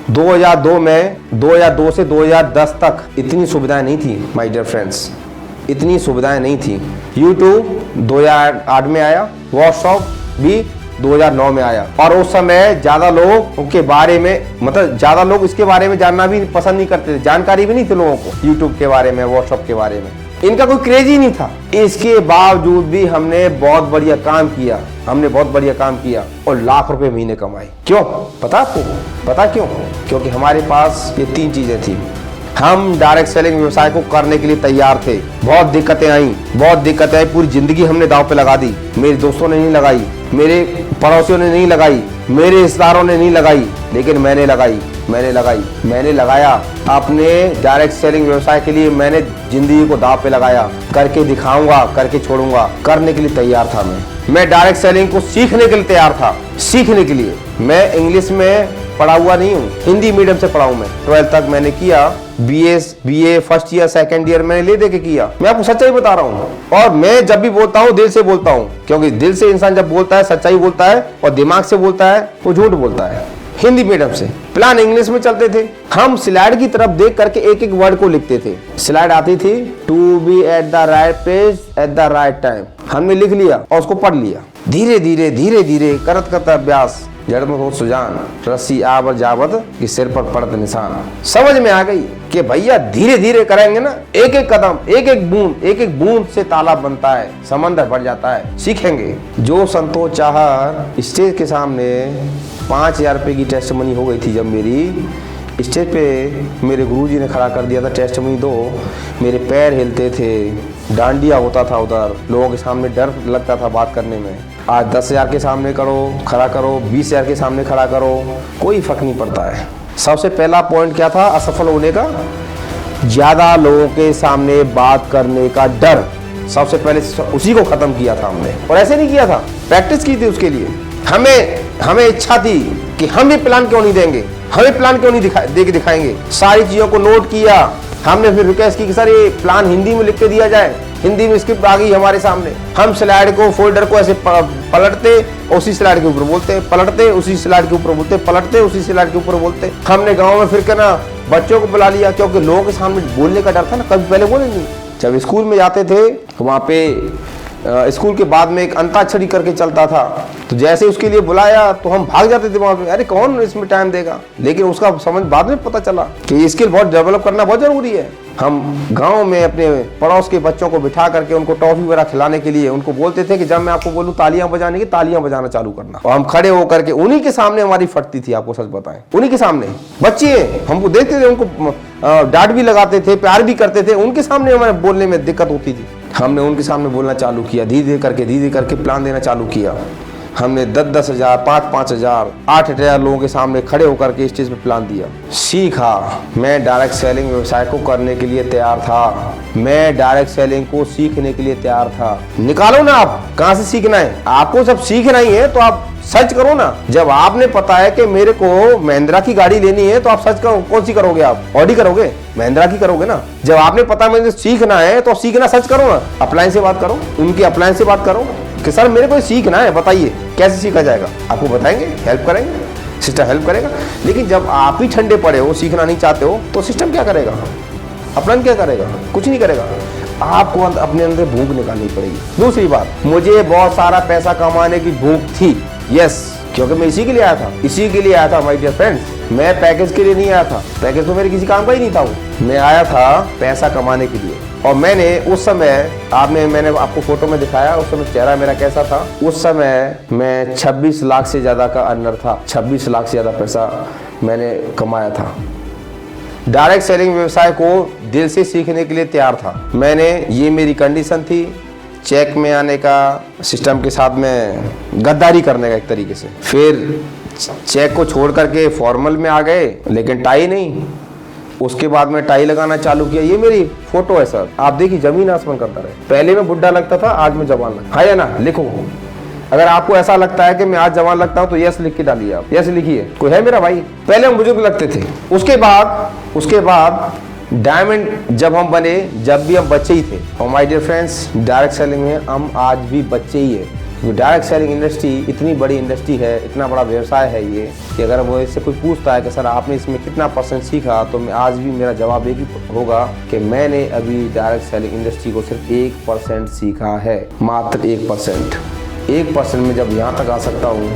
2002 में 2002 से 2010 तक इतनी सुविधाएं नहीं थी माय डियर फ्रेंड्स, इतनी सुविधाएं नहीं थी। यूट्यूब 2008 में आया, व्हाट्सएप भी 2009 में आया, और उस समय ज्यादा लोग उनके बारे में, मतलब ज्यादा लोग इसके बारे में जानना भी पसंद नहीं करते थे, जानकारी भी नहीं थी लोगों को यूट्यूब के बारे में, व्हाट्सएप के बारे में, इनका कोई क्रेज ही नहीं था। इसके बावजूद भी हमने बहुत बढ़िया काम किया, हमने बहुत बढ़िया काम किया और लाख रुपए महीने कमाए। क्यों पता आपको? पता क्यों? क्योंकि हमारे पास ये 3 चीजें थी। हम डायरेक्ट सेलिंग व्यवसाय को करने के लिए तैयार थे। बहुत दिक्कतें आई, पूरी जिंदगी हमने दांव पे लगा दी। मेरे दोस्तों ने नहीं लगाई, मेरे पड़ोसियों ने नहीं लगाई, मेरे रिश्तेदारों ने नहीं लगाई, लेकिन मैंने लगाया अपने डायरेक्ट सेलिंग व्यवसाय के लिए। मैंने जिंदगी को दांव पे लगाया, करके दिखाऊंगा, करके छोड़ूंगा, करने के लिए तैयार था मैं डायरेक्ट सेलिंग को सीखने के लिए तैयार था। सीखने के लिए मैं इंग्लिश में पढ़ा हुआ नहीं हूँ, हिंदी मीडियम से पढ़ा हूँ मैं। 12th तक मैंने किया, BA first year second year मैंने ले दे के किया। मैं आपको सच्चाई बता रहा हूँ, और मैं जब भी बोलता हूँ दिल से बोलता हूँ, क्योंकि दिल से इंसान जब बोलता है सच्चाई बोलता है, और दिमाग से बोलता है वो झूठ बोलता है। हिंदी मीडियम से प्लान इंग्लिश में चलते थे। हम स्लाइड की तरफ देख करके एक एक वर्ड को लिखते थे। स्लाइड आती थी, to be at the right place at the right time, हमने लिख लिया और उसको पढ़ लिया। धीरे धीरे करत अभ्यास, जड़ में हो सुजान, रस्सी आवर जावत कि सिर पर पड़त निशान। समझ में आ गई कि भैया धीरे धीरे करेंगे ना, एक एक कदम, एक एक बूंद से तालाब बनता है, समंदर बढ़ जाता है। सीखेंगे। जो संतोष चाहर स्टेज के सामने 5000 रुपए की टेस्ट मनी हो गई थी, जब मेरी स्टेज पे मेरे गुरुजी ने खड़ा कर दिया था, टेस्ट मनी दो। मेरे पैर हिलते थे, डांडिया होता था उधर, लोगों के सामने डर लगता था बात करने में। आज 10,000 के सामने खड़ा करो, 20,000 के सामने खड़ा करो, कोई फर्क नहीं पड़ता है। सबसे पहला पॉइंट क्या था असफल होने का? ज्यादा लोगों के सामने बात करने का डर। सबसे पहले उसी को खत्म किया था हमने, और ऐसे नहीं किया था, प्रैक्टिस की थी उसके लिए। हमें इच्छा थी कि हम भी प्लान क्यों नहीं देंगे, हमें प्लान क्यों नहीं दे के दिखाएंगे। सारी चीजों को नोट किया हमने, फिर रिक्वेस्ट की कि सर ये प्लान हिंदी में लिख के दिया जाए। हिंदी में स्क्रिप्ट आ गई हमारे सामने। हम स्लाइड को, फोल्डर को ऐसे पलटते, उसी स्लाइड के ऊपर बोलते, पलटते, उसी स्लाइड के ऊपर बोलते, पलटते, उसी स्लाइड के ऊपर बोलते। हमने गाँव में फिर के ना बच्चों को बुला लिया, क्योंकि लोगों के सामने बोलने का डर था ना, कभी पहले बोले नहीं। जब स्कूल में जाते थे वहाँ पे स्कूल के बाद में एक अंताक्षरी करके चलता था, तो जैसे उसके लिए बुलाया तो हम भाग जाते थे वहां पे, अरे कौन इसमें टाइम देगा। लेकिन उसका समझ बाद में पता चला कि ये स्किल बहुत डेवलप करना बहुत जरूरी है। हम गांव में अपने पड़ोस के बच्चों को बिठा करके उनको टॉफी वगैरह खिलाने के लिए उनको बोलते थे कि जब मैं आपको बोलूं तालियां बजाने की, तालियां बजाना चालू करना। और हम खड़े होकर के उन्हीं के सामने हमारी फटती थी, आपको सच बताएं, उन्हीं के सामने। बच्चे हमको देखते थे, उनको डांट भी लगाते थे, प्यार भी करते थे, उनके सामने हमारे बोलने में दिक्कत होती थी। हमने उनके सामने बोलना चालू किया, धीरे धीरे करके प्लान देना चालू किया। हमने 10,000, 5,000, 8,000 लोगों के सामने खड़े होकर के स्टेज पे प्लान दिया। सीखा। मैं डायरेक्ट सेलिंग व्यवसाय को करने के लिए तैयार था, मैं डायरेक्ट सेलिंग को सीखने के लिए तैयार था। निकालो ना आप कहाँ से सीखना है। आपको जब सीखना ही है तो आप सर्च करो ना। जब आपने पता है कि मेरे को महिंद्रा की गाड़ी लेनी है तो आप सर्च करो, कौन सी करोगे आप? ऑडी करोगे? महिंद्रा की करोगे ना। जब आपने पता मुझे सीखना है तो सीखना सर्च करो ना, अप्लायंस से बात करो, उनकी अप्लायंस से बात करो कि सर मेरे को सीखना है, बताइए कैसे सीखा जाएगा। आपको बताएंगे, हेल्प करेंगे, सिस्टम हेल्प करेगा। लेकिन जब आप ही ठंडे पड़े हो, सीखना नहीं चाहते हो, तो सिस्टम क्या करेगा? अपलायंस क्या करेगा? कुछ नहीं करेगा। आपको अपने अंदर भूख निकालनी पड़ेगी। दूसरी बात, मुझे बहुत सारा पैसा कमाने की भूख थी, यस, क्योंकि मैं इसी के लिए आया था माय डियर फ्रेंड्स। मैं पैकेज के लिए नहीं आया था, पैकेज तो मेरे किसी काम का ही नहीं था वो। मैं आया था पैसा कमाने के लिए। और मैंने उस समय, मैंने आपको फोटो में दिखाया उस समय चेहरा मेरा कैसा था। उस समय मैं 26 लाख से ज्यादा का अर्नर था, 26 लाख से ज्यादा पैसा मैंने कमाया था। डायरेक्ट सेलिंग व्यवसाय को दिल से सीखने के लिए तैयार था मैंने। ये मेरी कंडीशन थी, चेक में आने का, सिस्टम के साथ में गद्दारी करने का एक तरीके से। फिर चेक को छोड़ करके फॉर्मल में आ गए, लेकिन टाई नहीं। उसके बाद में टाई लगाना चालू किया। ये मेरी फोटो है सर, आप देखिए, जमीन आसमान करता रहे। पहले मैं बुढ़ा लगता था, आज मैं जवान लगता है ना। लिखो, अगर आपको ऐसा लगता है कि मैं आज जवान लगता हूं तो यस लिख के डालिए आप, यस लिखिए। कोई है मेरा भाई? पहले हम बुजुर्ग लगते थे। उसके बाद डायमंड जब हम बने, जब भी हम बच्चे ही थे। और my dear friends, direct selling में हम आज भी बच्चे ही है। डायरेक्ट सेलिंग इंडस्ट्री इतनी बड़ी इंडस्ट्री है, इतना बड़ा व्यवसाय है ये, कि अगर वो इससे कोई पूछता है कि सर आपने इसमें कितना % सीखा, तो मैं आज भी मेरा जवाब एक ही होगा कि मैंने अभी डायरेक्ट सेलिंग इंडस्ट्री को सिर्फ 1% सीखा है, मात्र 1%। 1% में जब यहाँ तक आ सकता हूँ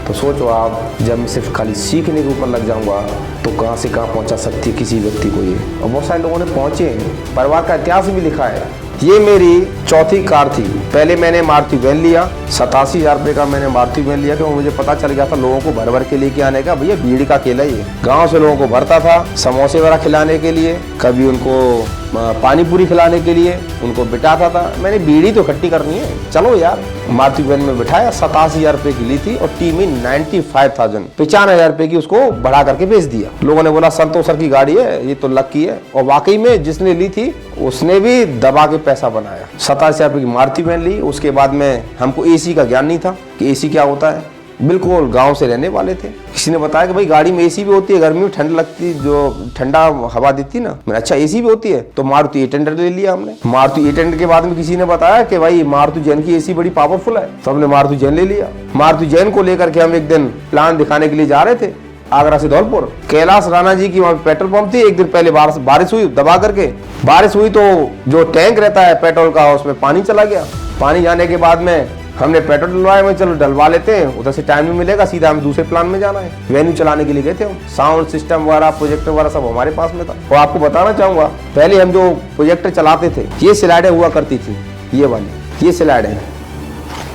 तो सोचो आप, जब मैं सिर्फ खाली सीखने के ऊपर लग जाऊंगा तो कहाँ से कहाँ पहुँचा सकती है किसी व्यक्ति को ये। और बहुत सारे लोगों ने पहुँचे हैं, परिवार का इतिहास भी लिखा है। ये मेरी चौथी कार थी। पहले मैंने मारुति वैन लिया, 87,000 रुपये का मैंने मारुति वैन लिया, क्योंकि मुझे पता चल गया था लोगों को भर भर के लेके आने का। भैया बीड़ी का केला ये गाँव से लोगों को भरता था, समोसे वगैरह खिलाने के लिए, कभी उनको पानी पूरी खिलाने के लिए उनको बिठाता था। मैंने बीड़ी तो इकट्ठी करनी है, चलो यार। मारुति वैन में बिठाया, 87,000 रुपये की ली थी और टी में 95,000, 95,000 रुपये की उसको बढ़ा करके बेच दिया। लोगों ने बोला संतोष सर की गाड़ी है, ये तो लकी है। और वाकई में जिसने ली थी उसने भी दबा के पैसा बनाया। 87,000 रुपये की मारुति वैन ली। उसके बाद में हमको एसी का ज्ञान नहीं था कि एसी क्या होता है, बिल्कुल गांव से रहने वाले थे। किसी ने बताया कि भाई गाड़ी में एसी भी होती है, गर्मी में ठंड लगती, जो ठंडा हवा देती ना, मैंने अच्छा एसी भी होती है, तो मारुति 800 ले लिया हमने। मारुति 800 के बाद में किसी ने बताया कि भाई मारुति जैन की एसी बड़ी पावरफुल है, तो हमने मारुति जैन ले लिया। मारुति जैन को लेकर के हम एक दिन प्लान दिखाने के लिए जा रहे थे आगरा से धौलपुर। कैलाश राणा जी की वहाँ पे पेट्रोल पंप थी। एक दिन पहले बारिश हुई, दबा करके बारिश हुई, तो जो टैंक रहता है पेट्रोल का उसमें पानी चला गया। पानी जाने के बाद में हमने पेट्रोल डलवाया, मैं चलो डलवा लेते हैं, उधर से टाइम भी मिलेगा, सीधा हमें दूसरे प्लान में जाना है। वेन्यू चलाने के लिए गए थे हम, साउंड सिस्टम वगैरह, प्रोजेक्टर वगैरह सब हमारे पास में था। और आपको बताना चाहूंगा, पहले हम जो प्रोजेक्टर चलाते थे, ये स्लाइडें हुआ करती थी, ये वाली,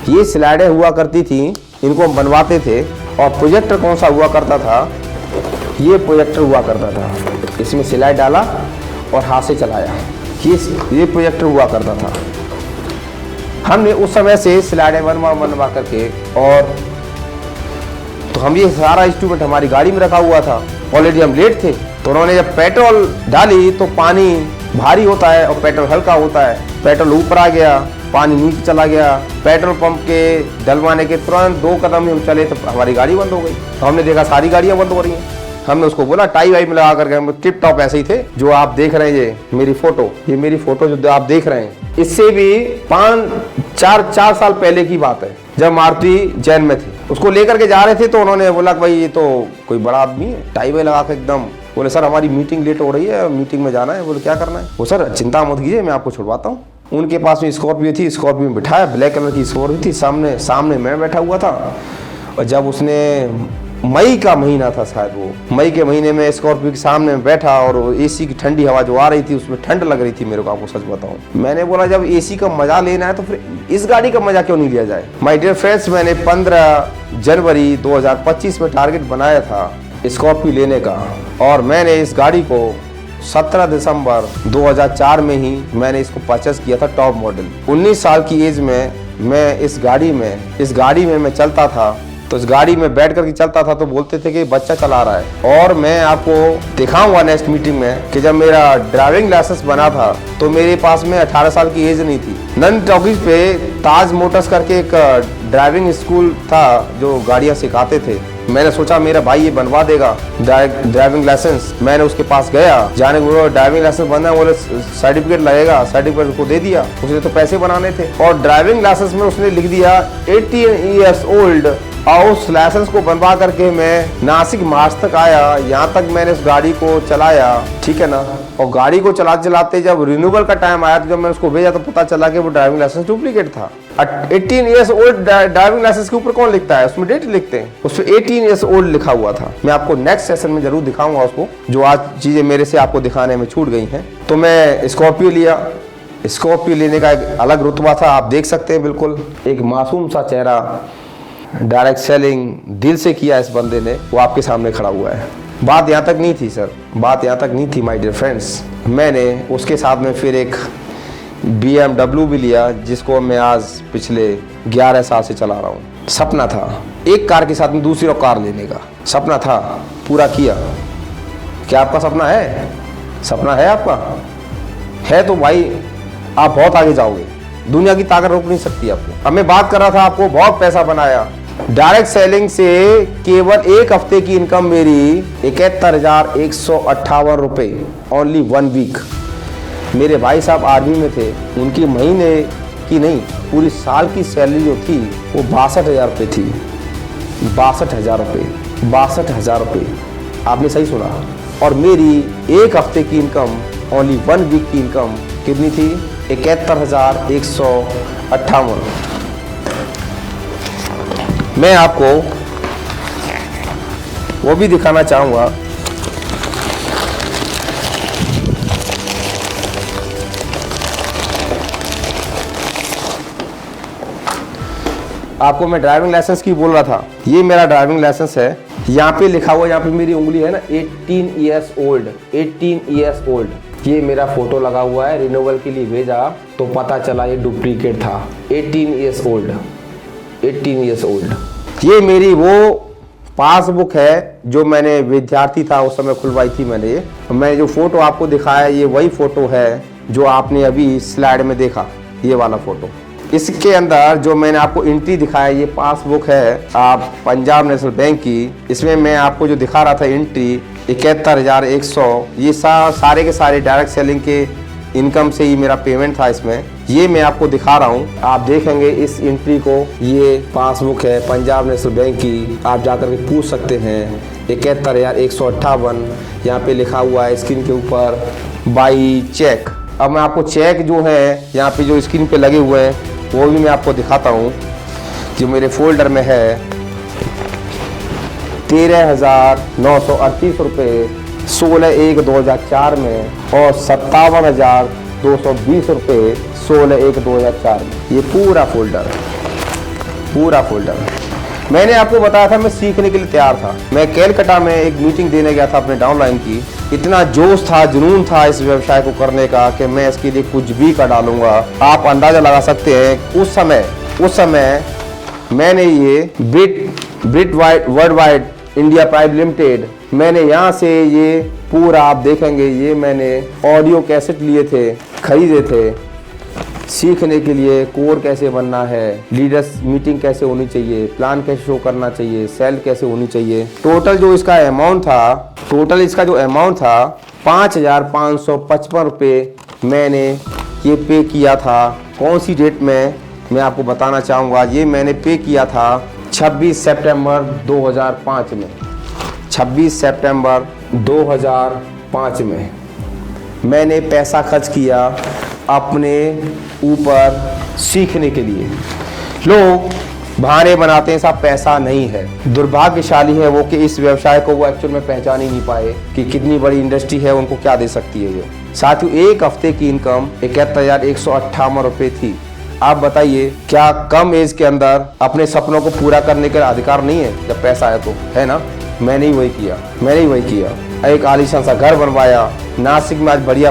ये स्लाइडें हुआ करती थी, इनको हम बनवाते थे। और प्रोजेक्टर कौन सा हुआ करता था, ये प्रोजेक्टर हुआ करता था, इसमें स्लाइड डाला और हाथ से चलाया, ये प्रोजेक्टर हुआ करता था। हमने उस समय से स्लाइडें बनवा करके, और तो हम ये सारा इंस्ट्रूमेंट हमारी गाड़ी में रखा हुआ था। ऑलरेडी हम लेट थे, तो उन्होंने जब पेट्रोल डाली तो पानी भारी होता है और पेट्रोल हल्का होता है, पेट्रोल ऊपर आ गया, पानी नीचे चला गया। पेट्रोल पंप के डलवाने के तुरंत 2 कदम ही हम चले तो हमारी गाड़ी बंद हो गई। तो हमने देखा सारी गाड़ियां बंद हो रही हैं। हमने उसको बोला टाई वाई में लगा करके, हम टिप टॉप ऐसे ही थे। जो आप देख रहे हैं ये मेरी फोटो जो आप देख रहे हैं, इससे भी 4 साल पहले की बात है, जब मारुति जैन में थी। उसको लेकर के जा रहे थे तो उन्होंने बोला कि भाई ये तो कोई बड़ा आदमी है, टाई वाई लगा के एकदम। बोले सर हमारी मीटिंग लेट हो रही है, मीटिंग में जाना है। बोले क्या करना है? वो सर चिंता मत कीजिए, मैं आपको छुड़वाता हूँ। उनके पास में स्कॉर्पियो थी, स्कॉर्पियो में बिठाया, ब्लैक कलर की स्कॉर्पियो थी, सामने मैं बैठा हुआ था। और जब उसने, मई का महीना था शायद, वो मई के महीने में स्कॉर्पियो के सामने बैठा और एसी की ठंडी हवा जो आ रही थी उसमें ठंड लग रही थी मेरे को, आपको सच बताऊं। मैंने बोला जब एसी का मजा लेना है तो फिर इस गाड़ी का मजा क्यों नहीं लिया जाए। माय डियर फ्रेंड्स, मैंने 15 जनवरी 2025 में टारगेट बनाया था स्कॉर्पियो लेने का, और मैंने इस गाड़ी को 17 दिसंबर 2004 में ही मैंने इसको परचेस किया था, टॉप मॉडल। 19 साल की एज में मैं इस गाड़ी में मैं चलता था। तो इस गाड़ी में बैठ करके चलता था तो बोलते थे कि बच्चा चला रहा है। और मैं आपको दिखाऊंगा नेक्स्ट मीटिंग में कि जब मेरा ड्राइविंग लाइसेंस बना था तो मेरे पास में 18 साल की एज नहीं थी। नन टॉकीज पे ताज मोटर्स करके एक ड्राइविंग स्कूल था जो गाड़ियां सिखाते थे। मैंने सोचा मेरा भाई ये बनवा देगा ड्राइविंग लाइसेंस। मैंने उसके पास गया, जाने को ड्राइविंग लाइसेंस बनना, बोले सर्टिफिकेट लगेगा, सर्टिफिकेट उसको दे दिया। उसने तो पैसे बनाने थे और ड्राइविंग लाइसेंस में उसने लिख दिया 18 ईयर्स ओल्ड। और उस लाइसेंस को बनवा करके मैं नासिक मार्च तक आया। यहाँ तक मैंने उस गाड़ी को चलाया, ठीक है ना। और गाड़ी को चलाते जब रिन्यूअल का टाइम आया तो जब मैंने उसको भेजा तो पता चला कि वो ड्राइविंग लाइसेंस डुप्लीकेट था। 18 ईयर्स ओल्ड ड्राइविंग लाइसेंस के ऊपर कौन लिखता है? उसमें डेट लिखते हैं, उसमें 18 ईयर्स ओल्ड लिखा हुआ था। मैं आपको नेक्स्ट सेशन में जरूर दिखाऊंगा उसको, जो आज चीजें मेरे से आपको दिखाने में छूट गई हैं। तो मैं स्कॉर्पियो लिया। स्कॉर्पियो लेने का एक अलग रुतबा था, आप देख सकते हैं। बिल्कुल एक मासूम सा चेहरा, डायरेक्ट सेलिंग दिल से किया इस बंदे ने, वो आपके सामने खड़ा हुआ है। बात यहाँ तक नहीं थी सर, बात यहाँ तक नहीं थी माय डियर फ्रेंड्स। मैंने उसके साथ में फिर एक BMW भी लिया, जिसको मैं आज पिछले 11 साल से चला रहा हूँ। सपना था एक कार के साथ में दूसरी और कार लेने का, सपना था, पूरा किया। क्या आपका सपना है? सपना है आपका? है तो भाई आप बहुत आगे जाओगे, दुनिया की ताकत रोक नहीं सकती आपको। अब मैं बात कर रहा था आपको, बहुत पैसा बनाया डायरेक्ट सेलिंग से। केवल एक हफ्ते की इनकम मेरी 71,158 रुपये, ओनली 1 वीक। मेरे भाई साहब आर्मी में थे, उनकी महीने की नहीं, पूरी साल की सैलरी जो थी वो 62,000 रुपये थी। 62,000 रुपये, 62,000 रुपये, आपने सही सुना। और मेरी एक हफ्ते की इनकम, ओनली 1 वीक की इनकम कितनी थी? 71,158। मैं आपको वो भी दिखाना चाहूँगा। आपको मैं ड्राइविंग लाइसेंस की बोल रहा था, ये मेरा ड्राइविंग लाइसेंस है। यहाँ पे लिखा हुआ, यहाँ पे मेरी उंगली है ना, 18 ईयर्स ओल्ड, 18 ईयर्स ओल्ड। ये मेरा फोटो लगा हुआ है, रिन्यूअल के लिए भेजा तो पता चला ये डुप्लीकेट था। 18 ईयर्स ओल्ड, 18 ईयर्स ओल्ड। ये मेरी वो पासबुक है जो मैंने विद्यार्थी था उस समय खुलवाई थी मैंने। मैं जो फोटो आपको दिखाया ये वही फोटो है जो आपने अभी स्लाइड में देखा, ये वाला फोटो। इसके अंदर जो मैंने आपको एंट्री दिखाया ये पासबुक है आप पंजाब नेशनल बैंक की। इसमें मैं आपको जो दिखा रहा था एंट्री 71,100, ये सारे के सारे डायरेक्ट सेलिंग के इनकम से ही मेरा पेमेंट था इसमें। ये मैं आपको दिखा रहा हूँ, आप देखेंगे इस एंट्री को। ये पासबुक है पंजाब नेशनल बैंक की, आप जाकर के पूछ सकते हैं। 71,158 यहाँ पे लिखा हुआ है स्क्रीन के ऊपर, बाई चेक। अब मैं आपको चेक जो है यहाँ पे जो स्क्रीन पे लगे हुए हैं वो भी मैं आपको दिखाता हूँ, जो मेरे फोल्डर में है। 13,938 रुपये 16/1/2004 में और 57,220 रुपये 16/1/2004 में। ये पूरा फोल्डर, पूरा फोल्डर। मैंने आपको बताया था मैं सीखने के लिए तैयार था। मैं कैलकाटा में एक मीटिंग देने गया था अपने डाउनलाइन की। इतना जोश था, जुनून था इस व्यवसाय को करने का कि मैं इसके लिए कुछ भी कर डालूंगा। आप अंदाजा लगा सकते हैं उस समय मैंने ये Brit World Wide India Private Limited, मैंने यहाँ से ये पूरा आप देखेंगे ये मैंने ऑडियो कैसेट लिए थे, खरीदे थे सीखने के लिए। कोर कैसे बनना है, लीडर्स मीटिंग कैसे होनी चाहिए, प्लान कैसे शो करना चाहिए, सेल कैसे होनी चाहिए। टोटल जो इसका अमाउंट था, 5,555 रुपये मैंने ये पे किया था। कौन सी डेट में मैं आपको बताना चाहूँगा। ये मैंने पे किया था 26 सितंबर 2005 में। 26 सितंबर 2005 में मैंने पैसा खर्च किया अपने ऊपर सीखने के लिए। लोग बहाने बनाते हैं, सब पैसा नहीं है। दुर्भाग्यशाली है वो कि इस व्यवसाय को वो एक्चुअल में पहचान ही नहीं पाए कि कितनी बड़ी इंडस्ट्री है, उनको क्या दे सकती है ये। साथियों, एक हफ्ते की इनकम 71,158 रुपये थी। आप बताइए क्या कम एज के अंदर अपने सपनों को पूरा करने का अधिकार नहीं है जब पैसा है तो, है ना। मैंने ही वही किया। एक आलीशान सा घर बनवाया। नासिक में आज बढ़िया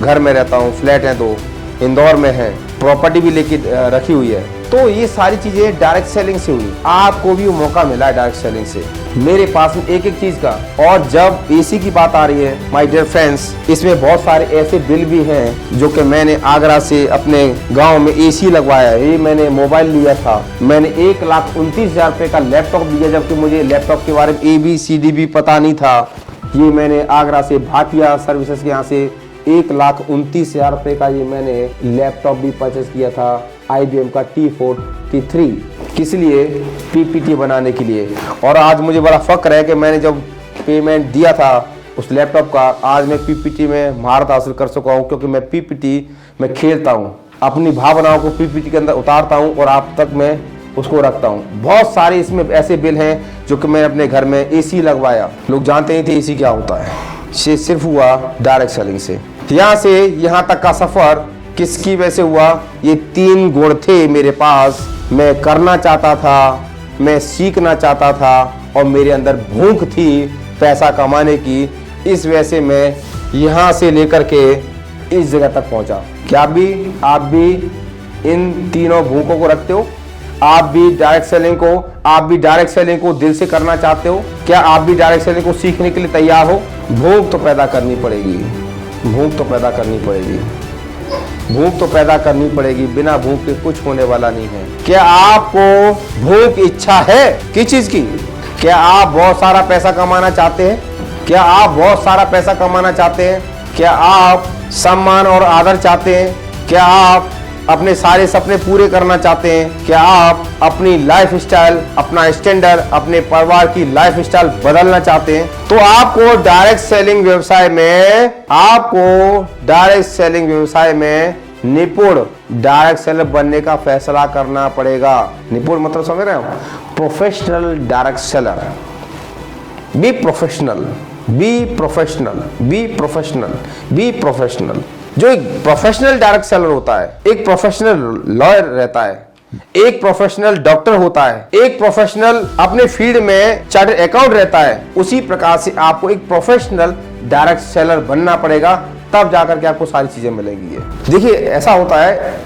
घर में रहता हूँ, फ्लैट है 2, इंदौर में है, प्रॉपर्टी भी लेके रखी हुई है। तो ये सारी चीजें डायरेक्ट सेलिंग से हुई। आपको भी वो मौका मिला है डायरेक्ट सेलिंग से, मेरे पास में एक चीज का। और जब एसी की बात आ रही है माय डियर फ्रेंड्स, इसमें बहुत सारे ऐसे बिल भी हैं जो कि मैंने आगरा से अपने गांव में एसी लगवाया है। ये मैंने मोबाइल लिया था, मैंने 1,29,000 रुपये का लैपटॉप लिया, जबकि मुझे लैपटॉप के बारे में ABCD भी पता नहीं था। ये मैंने आगरा से भाटिया सर्विसेज के यहाँ से 1,29,000 रुपये का ये मैंने लैपटॉप भी परचेज किया था, IBM का T43। किस लिए? PPT बनाने के लिए। और आज मुझे बड़ा फक्र है कि मैंने जब पेमेंट दिया था उस लैपटॉप का, आज मैं PPT में महारत हासिल कर सका हूँ, क्योंकि मैं PPT में खेलता हूँ, अपनी भावनाओं को PPT के अंदर उतारता हूँ और आप तक मैं उसको रखता हूँ। बहुत सारे इसमें ऐसे बिल हैं जो कि मैं अपने घर में AC लगवाया। लोग जानते नहीं थे AC क्या होता है। ये सिर्फ हुआ डायरेक्ट सेलिंग से। यहाँ से यहाँ तक का सफर किसकी वजह से हुआ? ये 3 गुण थे मेरे पास। मैं करना चाहता था, मैं सीखना चाहता था और मेरे अंदर भूख थी पैसा कमाने की। इस वजह से मैं यहाँ से लेकर के इस जगह तक पहुँचा। क्या आप भी इन तीनों भूखों को रखते हो? आप भी डायरेक्ट सेलिंग को दिल से करना चाहते हो? क्या आप भी डायरेक्ट सेलिंग को सीखने के लिए तैयार हो? भूख तो पैदा करनी पड़ेगी। बिना भूख के कुछ होने वाला नहीं है। क्या आपको भूख इच्छा है किस चीज की? क्या आप बहुत सारा पैसा कमाना चाहते हैं? क्या आप सम्मान और आदर चाहते हैं? क्या आप अपने सारे सपने पूरे करना चाहते हैं, क्या आप अपनी लाइफ स्टाइल, अपना स्टैंडर्ड, अपने परिवार की लाइफ स्टाइल बदलना चाहते हैं, तो आपको डायरेक्ट सेलिंग व्यवसाय में निपुण डायरेक्ट सेलर बनने का फैसला करना पड़ेगा। निपुण मतलब समझ रहे हो? Professional direct seller. Be professional, be professional, be professional, be professional. जो एक प्रोफेशनल डायरेक्ट सेलर होता है, एक प्रोफेशनल लॉयर रहता है, एक प्रोफेशनल डॉक्टर होता है, एक प्रोफेशनल अपने फील्ड में चार्टर्ड अकाउंट रहता है, उसी प्रकार से आपको एक प्रोफेशनल डायरेक्ट सेलर बनना पड़ेगा, तब जाकर के आपको सारी चीजें मिलेंगी। देखिए ऐसा होता है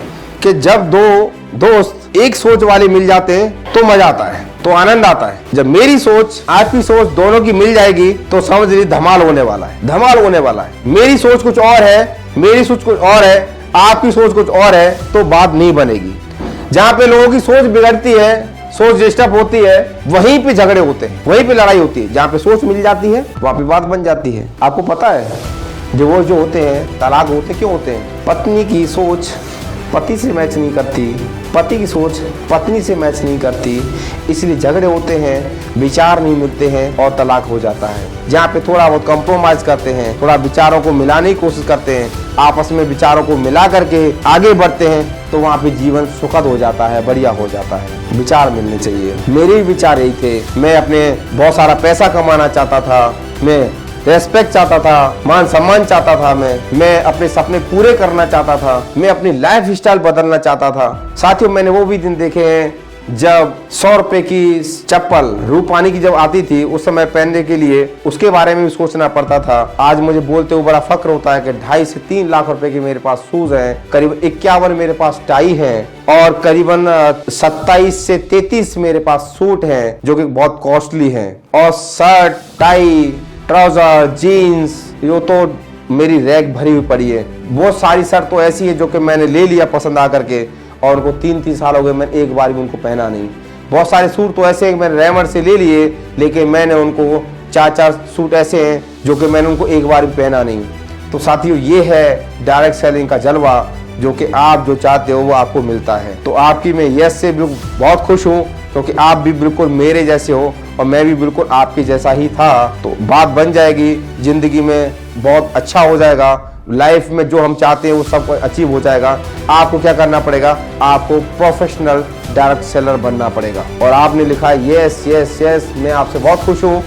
कि जब दो दोस्त एक सोच वाले मिल जाते हैं तो मजा आता है, तो आनंद आता है। जब मेरी सोच आपकी सोच दोनों की मिल जाएगी तो समझ लीजिए धमाल होने वाला है, धमाल होने वाला है। मेरी सोच कुछ और है, मेरी सोच कुछ और है, आपकी सोच कुछ और है, तो बात नहीं बनेगी। जहां पे लोगों की सोच बिगड़ती है, सोच डिस्टर्ब होती है, वहीं पे झगड़े होते हैं, वहीं पे लड़ाई होती है। जहां पे सोच मिल जाती है वहां पे बात बन जाती है। आपको पता है डिवोर्स जो होते हैं, तलाक होते क्यों होते हैं? पत्नी की सोच पति से मैच नहीं करती, पति की सोच पत्नी से मैच नहीं करती, इसलिए झगड़े होते हैं, विचार नहीं मिलते हैं और तलाक हो जाता है। जहाँ पे थोड़ा बहुत कंप्रोमाइज करते हैं, थोड़ा विचारों को मिलाने की कोशिश करते हैं, आपस में विचारों को मिला करके आगे बढ़ते हैं, तो वहाँ पे जीवन सुखद हो जाता है, बढ़िया हो जाता है। विचार मिलने चाहिए। मेरे विचार यही थे। मैं अपने बहुत सारा पैसा कमाना चाहता था, मैं रेस्पेक्ट चाहता था, मान सम्मान चाहता था, मैं अपने सपने पूरे करना चाहता था, मैं अपनी लाइफ स्टाइल बदलना चाहता था। साथियों मैंने वो भी दिन देखे हैं जब 100 रुपए की चप्पल रूपानी की जब आती थी, उस समय पहनने के लिए उसके बारे में भी सोचना पड़ता था। आज मुझे बोलते हुए बड़ा फक्र होता है कि 2.5 से 3 लाख रुपए के मेरे पास शूज हैं, करीब 51 मेरे पास टाई हैं और करीबन 27 से 33 मेरे पास सूट हैं जो कि बहुत कॉस्टली हैं, और शर्ट, टाई, ट्राउजर, जीन्स, यो तो मेरी रैक भरी हुई पड़ी है। बहुत सारी शर्ट तो ऐसी है जो कि मैंने ले लिया पसंद आकर के, और उनको 3-3 साल हो गए, मैंने एक बार भी उनको पहना नहीं। बहुत सारे सूट तो ऐसे हैं मैंने रेमंड से ले लिए, लेकिन मैंने उनको 4-4 सूट ऐसे हैं जो कि मैंने उनको एक बार भी पहना नहीं। तो साथियों ये है डायरेक्ट सेलिंग का जलवा, जो कि आप जो चाहते हो वो आपको मिलता है। तो आपकी मैं यस से बिल्कुल बहुत खुश हूँ, क्योंकि आप भी बिल्कुल मेरे जैसे हो और मैं भी बिल्कुल आपके जैसा ही था। तो बात बन जाएगी, जिंदगी में बहुत अच्छा हो जाएगा, लाइफ में जो हम चाहते हैं वो सब अचीव हो जाएगा। आपको क्या करना पड़ेगा? आपको प्रोफेशनल डायरेक्ट सेलर बनना पड़ेगा। और आपने लिखा है यस यस यस, मैं आपसे बहुत खुश हूँ।